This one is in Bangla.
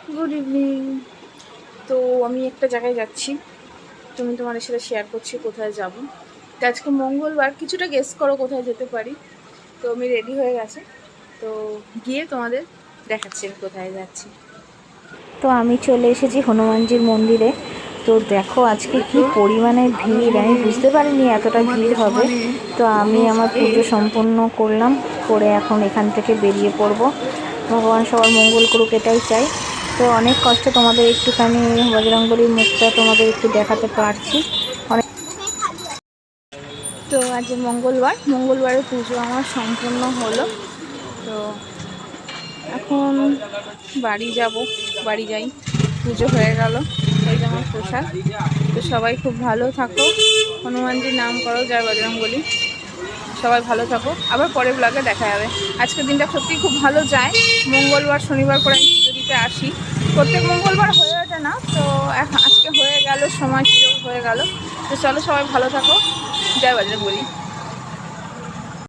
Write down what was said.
Good evening. তো আমি একটা জায়গায় যাচ্ছি, তুমি তোমাদের সাথে শেয়ার করছি কোথায় যাব। তো আজকে মঙ্গলবার, কিছুটা গেস করো কোথায় যেতে পারি। তো আমি রেডি হয়ে গেছি, তো গিয়ে তোমাদের দেখাচ্ছি আমি কোথায় যাচ্ছি। তো আমি চলে এসেছি হনুমানজির মন্দিরে। তো দেখো আজকে কি পরিমাণে ভিড়, আমি বুঝতে পারিনি এতটা ভিড় হবে। তো আমি আমার পুজো সম্পূর্ণ করলাম, করে এখন এখান থেকে বেরিয়ে পড়ব। ভগবান সবার মঙ্গল করুক, এটাই চাই। তো অনেক কষ্ট তোমাদের একটুখানি বজরংবলীর মুখটা তোমাদের একটু দেখাতে পারছি। অনেক তো আজ মঙ্গলবারের পুজো আমার সম্পূর্ণ হলো। তো এখন বাড়ি যাই। পুজো হয়ে গেল, এই যে আমার প্রসাদ। তো সবাই খুব ভালো থাকো, হনুমানজির নাম করো, জয় বজরংবলী। সবাই ভালো থাকো, আবার পরের ব্লগে দেখা যাবে। আজকের দিনটা সত্যিই খুব ভালো যায়। মঙ্গলবার শনিবার করে আমি পুজো দিতে আসি, প্রত্যেক মঙ্গলবার হয়ে ওঠে না, তো আজকে হয়ে গেল, সময় সুযোগ হয়ে গেল। তো চলো সবাই ভালো থাকো, জয় বজরংবলী।